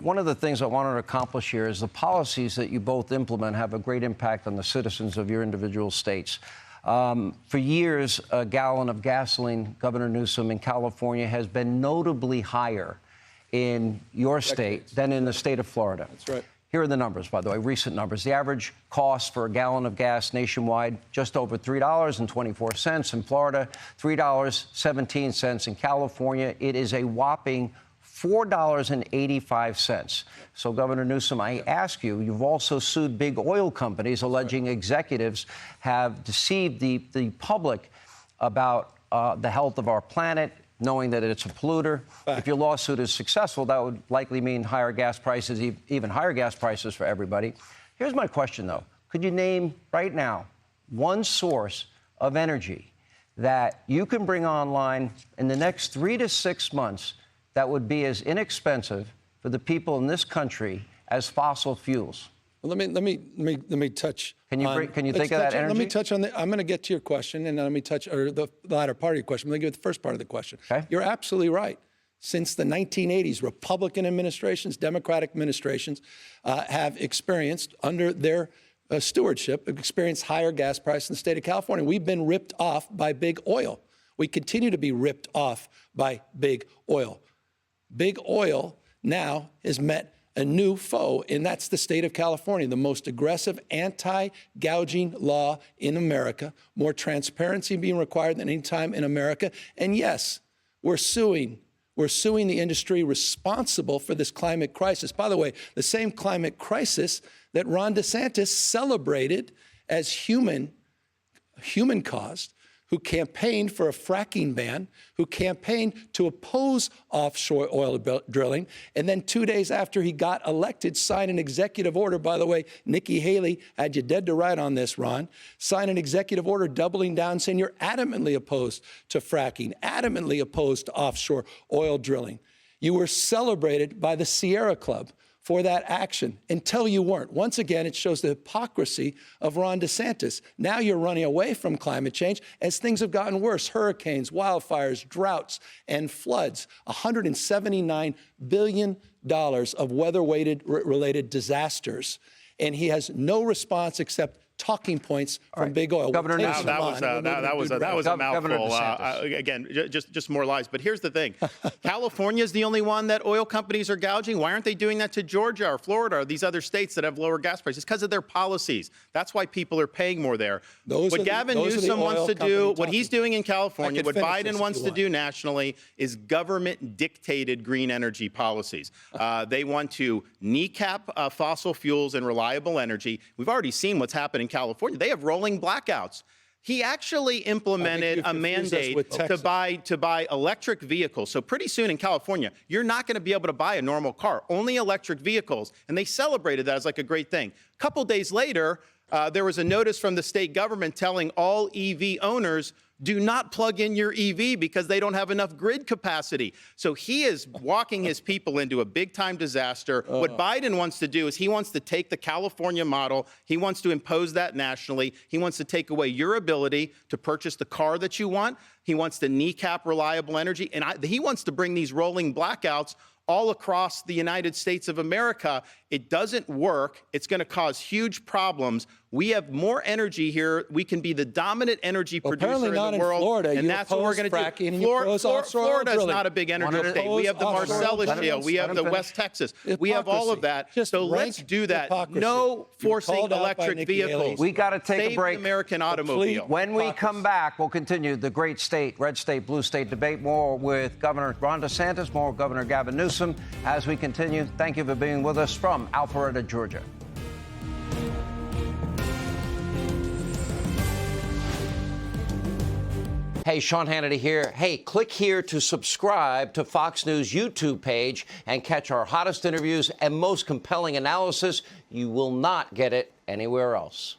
One of the things I wanted to accomplish here is the policies that you both implement have a great impact on the citizens of your individual states. For years, a gallon of gasoline, Governor Newsom, in California has been notably higher in your state than in the state of Florida. That's right. Here are the numbers, by the way, recent numbers. The average cost for a gallon of gas nationwide, just over $3.24. In Florida, $3.17. In California, it is a whopping $4.85. So, Governor Newsom, I ask you, you've also sued big oil companies, alleging executives have deceived the public about the health of our planet, knowing that it's a polluter. If your lawsuit is successful, that would likely mean higher gas prices, even higher gas prices for everybody. Here's my question, though. Could you name right now one source of energy that you can bring online in the next 3 to 6 months that would be as inexpensive for the people in this country as fossil fuels? Well, let me touch. Can you think of that energy? Let me touch on I'm going to get to your question, and then let me touch the latter part of your question. Let me give the first part of the question. Okay. You're absolutely right. Since the 1980s, Republican administrations, Democratic administrations have experienced, under their stewardship, experienced higher gas prices in the state of California. We've been ripped off by big oil. We continue to be ripped off by big oil. Big oil now has met a new foe, and that's the state of California, the most aggressive anti-gouging law in America, more transparency being required than any time in America. And yes, we're suing the industry responsible for this climate crisis. By the way, the same climate crisis that Ron DeSantis celebrated as human-caused, who campaigned for a fracking ban, who campaigned to oppose offshore oil drilling, and then 2 days after he got elected, signed an executive order. By the way, Nikki Haley had you dead to right on this, Ron. Signed an executive order doubling down, saying you're adamantly opposed to fracking, adamantly opposed to offshore oil drilling. You were celebrated by the Sierra Club for that action until you weren't. Once again, it shows the hypocrisy of Ron DeSantis. Now you're running away from climate change as things have gotten worse. Hurricanes, wildfires, droughts, and floods. $179 billion of weather-related disasters. And he has no response except talking points from big oil. Governor Newsom. That was a mouthful. Again, just more lies. But here's the thing. California is the only one that oil companies are gouging. Why aren't they doing that to Georgia or Florida or these other states that have lower gas prices? Because of their policies. That's why people are paying more there. What Gavin Newsom wants to do, what he's doing in California, what Biden wants to do nationally is government-dictated green energy policies. They want to kneecap fossil fuels and reliable energy. We've already seen what's happened in California. They have rolling blackouts. He actually implemented a mandate to buy electric vehicles. So pretty soon in California, you're not going to be able to buy a normal car, only electric vehicles. And they celebrated that as like a great thing. A couple days later, there was a notice from the state government telling all EV owners, do not plug in your EV because they don't have enough grid capacity. So he is walking his people into a big-time disaster. What Biden wants to do is he wants to take the California model. He wants to impose that nationally. He wants to take away your ability to purchase the car that you want. He wants to kneecap reliable energy. And he wants to bring these rolling blackouts all across the United States of America. It doesn't work. It's going to cause huge problems. We have more energy here. We can be the dominant energy producer in the world. Florida. And that's what we're going to do. Florida is not a big energy state. We have the Marcellus Shale. We have the West Texas. We have all of that. So let's do that. No forcing electric vehicles. We got to take a break. Save the American automobile. When we come back, we'll continue the great state, red state, blue state debate. More with Governor Ron DeSantis, more with Governor Gavin Newsom as we continue. Thank you for being with us from Alpharetta, Georgia. Hey, Sean Hannity here. Hey, click here to subscribe to Fox News YouTube page and catch our hottest interviews and most compelling analysis. You will not get it anywhere else.